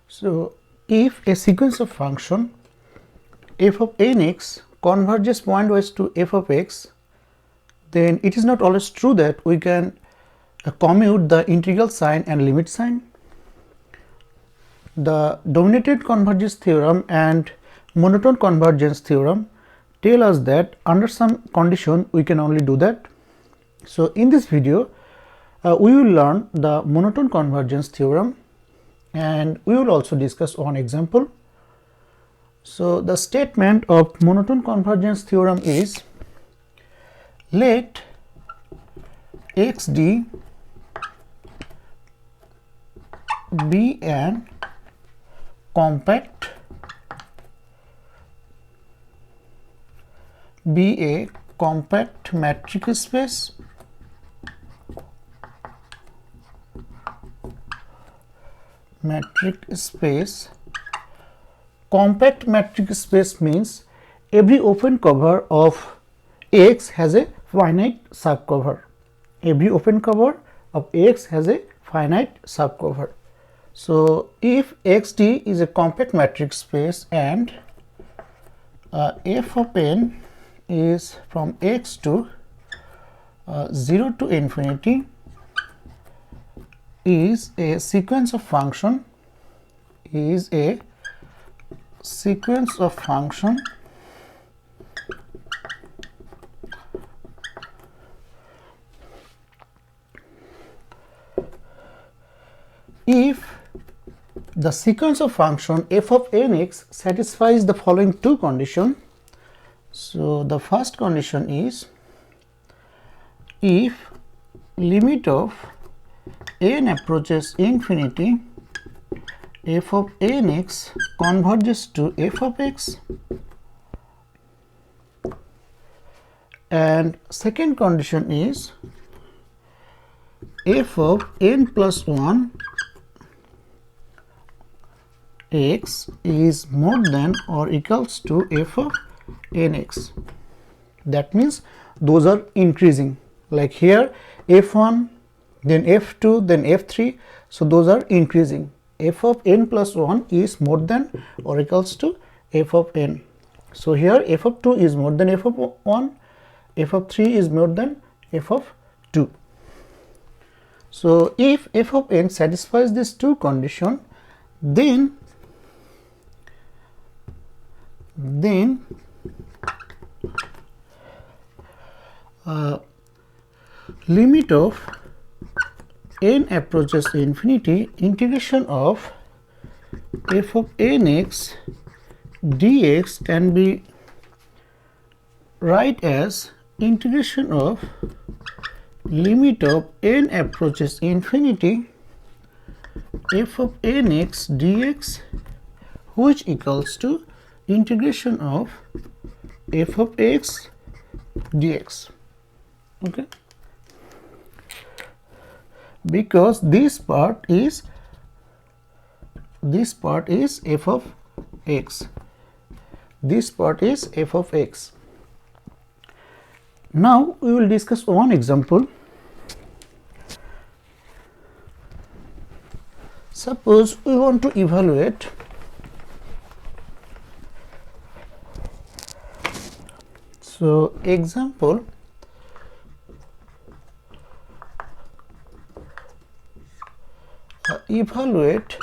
So if a sequence of function f of nx converges pointwise to f of x, then it is not always true that we can commute the integral sign and limit sign. The dominated convergence theorem and monotone convergence theorem tell us that under some condition we can only do that. So in this video we will learn the monotone convergence theorem and we will also discuss one example. So the statement of monotone convergence theorem is, let xd be a compact metric space Compact metric space means every open cover of X has a finite subcover. Every open cover of X has a finite subcover. So if XD is a compact metric space and f of n is from x to 0 to infinity is a sequence of function if the sequence of function f of nx satisfies the following two conditions. So the first condition is, if limit of n approaches infinity, f of nx converges to f of x, and second condition is, f of n plus 1 x is more than or equals to f of nx. That means those are increasing, like here f1, then f2, then f3, so those are increasing. F of n plus 1 is more than or equals to f of n. So here f of 2 is more than f of 1, f of 3 is more than f of 2. So if f of n satisfies these two conditions, then limit of n approaches infinity, integration of f of nx dx can be write as integration of limit of n approaches infinity f of nx dx, which equals to integration of f of x dx. Okay, because this part is f of x, this part is f of x. Now we will discuss one example. Suppose we want to evaluate example, evaluate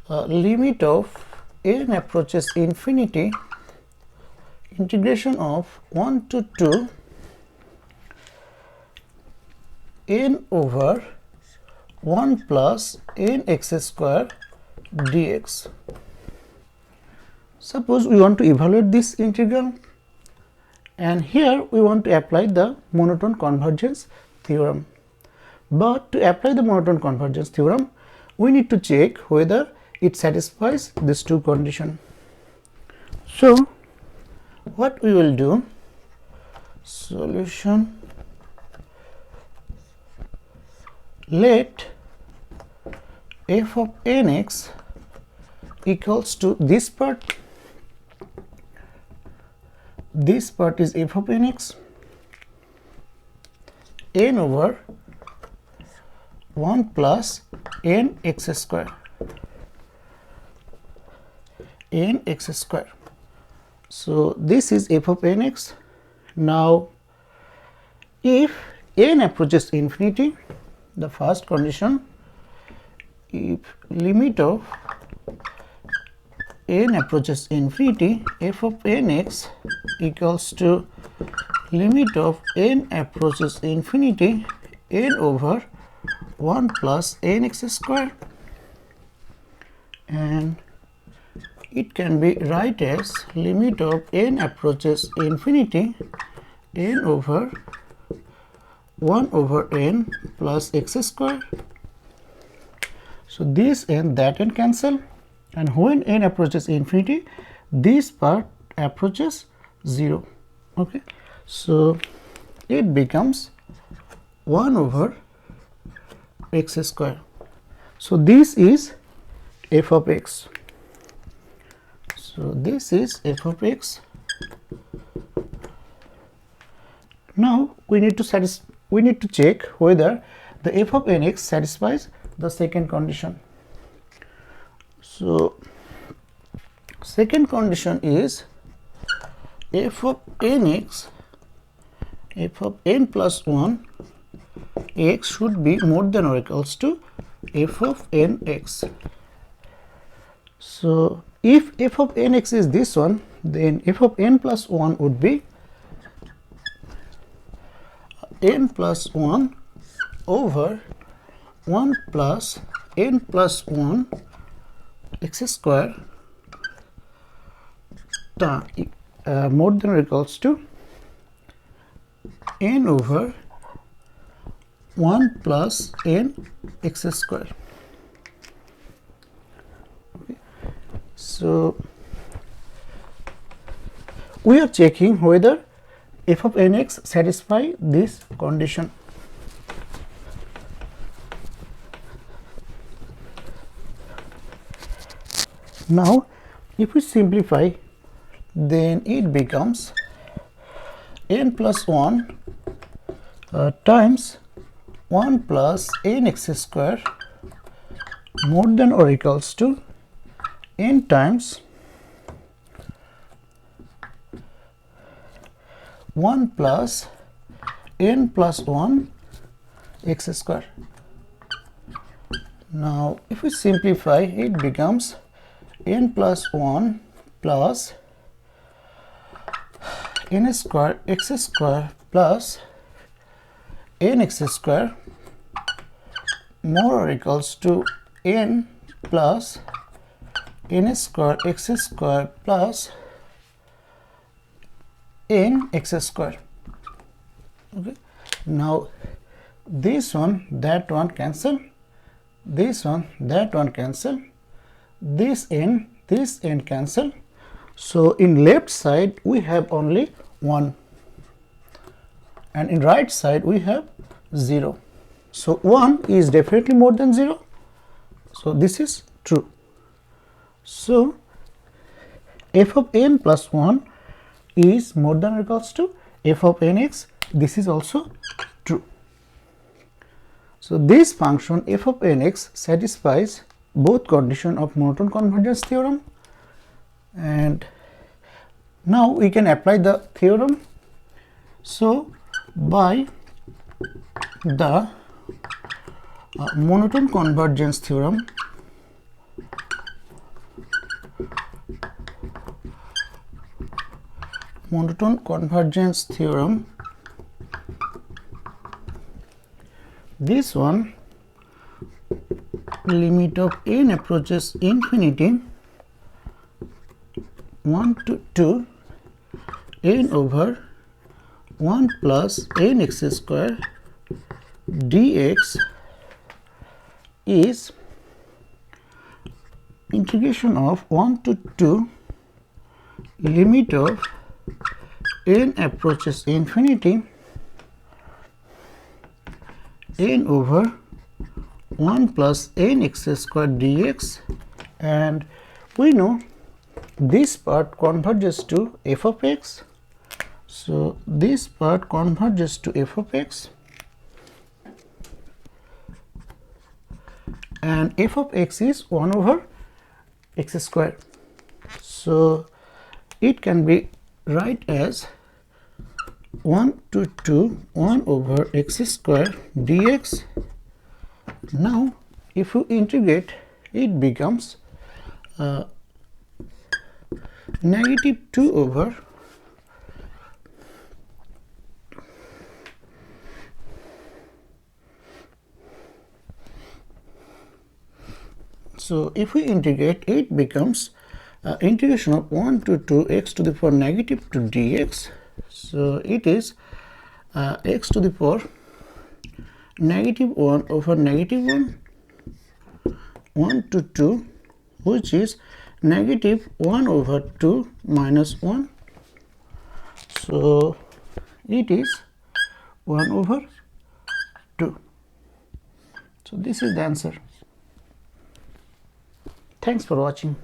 limit of n approaches infinity, integration of 1 to 2 n over 1 plus n x square dx. Suppose we want to evaluate this integral, and here we want to apply the monotone convergence theorem. But to apply the monotone convergence theorem, we need to check whether it satisfies these two conditions. So what we will do, solution, let f of nx equals to this part is f of nx, n over 1 plus n x square, n x square. So this is f of nx. Now if n approaches infinity, the first condition, if limit of n approaches infinity, f of nx equals to limit of n approaches infinity, n over 1 plus nx square, and it can be write as limit of n approaches infinity, n over 1 over n plus x square. So this and that n cancel, and when n approaches infinity, this part approaches 0. Okay, so it becomes 1 over x square. So this is f of x. So this is f of x. Now we need to check whether the f of nx satisfies the second condition. So second condition is f of nx, f of n plus 1 x should be more than or equals to f of nx. So if f of nx is this one, then f of n plus 1 would be n plus 1 over 1 plus n plus 1 x square more than or equals to n over 1 plus n x square. Okay. So we are checking whether f of nx satisfy this condition. Now if we simplify, then it becomes n plus 1 times 1 plus nx square more than or equals to n times 1 plus n plus 1 x square. Now if we simplify, it becomes n plus 1 plus n square x square plus nx square more or equals to n plus n square x square plus n x square. Okay. Now this one, that one cancel, this one, that one cancel, this n cancel. So in left side we have only 1, and in right side we have 0. So 1 is definitely more than 0. So this is true. So f of n plus 1 is more than or equals to f of nx. This is also true. So this function f of nx satisfies both condition of monotone convergence theorem, and now we can apply the theorem. So by the monotone convergence theorem, this one, limit of n approaches infinity 1 to 2 n over 1 plus nx square dx is integration of 1 to 2 limit of n approaches infinity n over 1 plus nx square dx, and we know this part converges to f of x. So this part converges to f of x, and f of x is 1 over x square. So it can be write as 1 to 2 1 over x square dx. Now if you integrate, it becomes negative 2 over so if we integrate, it becomes integration of 1 to 2 x to the power negative 2 dx. So it is x to the power negative 1 over negative 1 to 2, which is negative 1 over 2 minus 1. So it is 1 over 2. So this is the answer. Thanks for watching.